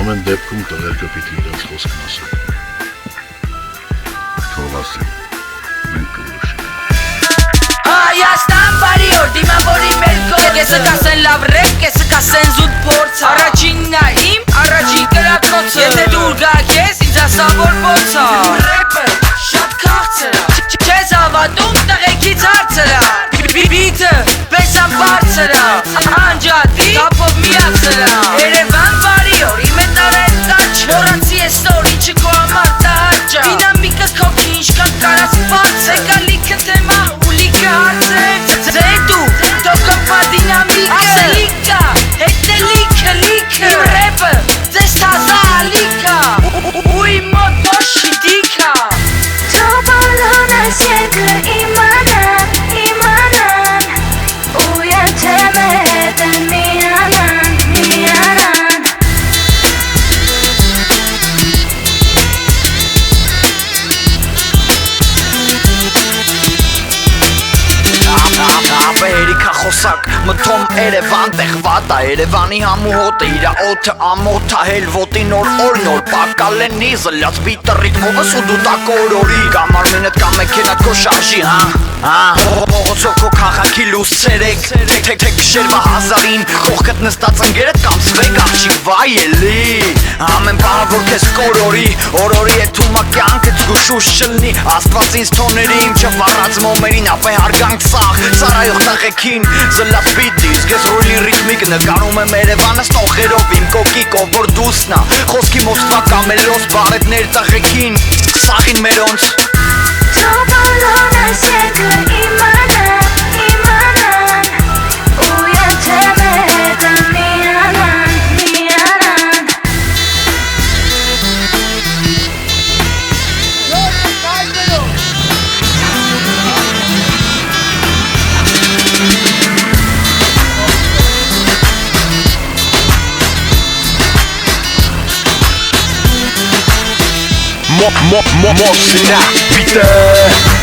Ամեն դեպքում տղերքը պիտի իրենց խոսքն ասեն։ Թող ասեն, մենք կորոշենք։ Հայաստան բարի օր, դիմավորի մեր գործը։ Կեսը կասեն լավ ռեպ, կեսը կասեն զուտ փորձ։ Առաջինն ա իմ, առաջին կրակոցը։ Եթե դուր գա քեզ, ինձ ասա որ ոնց ա։ Ռեպը շատ քաղցր ա, չես հավատում տղեկից հարցր ա։ Բիթը պես ա բարձր ա, անջատի թափով միացր ա։ Երևան բարի օր, իմ է տարել տաչ, մորանցի է ստոր, ինչը քո համար տաճ ա։ Դինամիկը քոքի ինչքան կարաս բաց է, գալիքը թեմա ու լիքը հարց է։ Ձե դու, տոքոպա դինամիկը, ասելիքա, հետելիքը, լիքը։ Իմ ռեպը, ձեզ թազա ալիքա, ու իմ մոտ ոչ շիտիքա։ Թող բոլորս եկը իմանան, իմանան, ու եթե մեր հետ են միանան, միանան։ Ապերիկա խոսակ, մթոմ Երևան տեղված ա, Երևանի համու հոտը, իրա օդը ամոթ ա, հելվոտի նոր օր նոր պակալ են նիզլյաց բիտը ռիթմովս ու դու տակ օրորի, կամ արմենդ կամ մեքենատ քո շարժի, Փողոցով քո քաղաքի լուսերեք, թեք շերվա հազարին, կողքդ նստած ընկերդ կամ սվեկ աղջիկ վայ էլի, ամեն պահը որ քեզ կորորի, օրորի է թումա կյանքդ զգուշուշ չլնի, աստված ինձ թոների իմ չվառած մոմերին, ապե հարգանք սաղ, ծարայող տղեկին, զլած բիտի, զգեզ ռոլի ռիթմիկ նկարում եմ Երևանը ստոխերով իմ կոկիկ, ով որ դուսնա, խոսքի մոստվա կամելոս բարետներ տղեկին, սաղին մերոնց։ Թող բոլորս եկը իմանան, իմանան, ու եթե մեր հետ են միանան, միանան։ Moxina, Peter.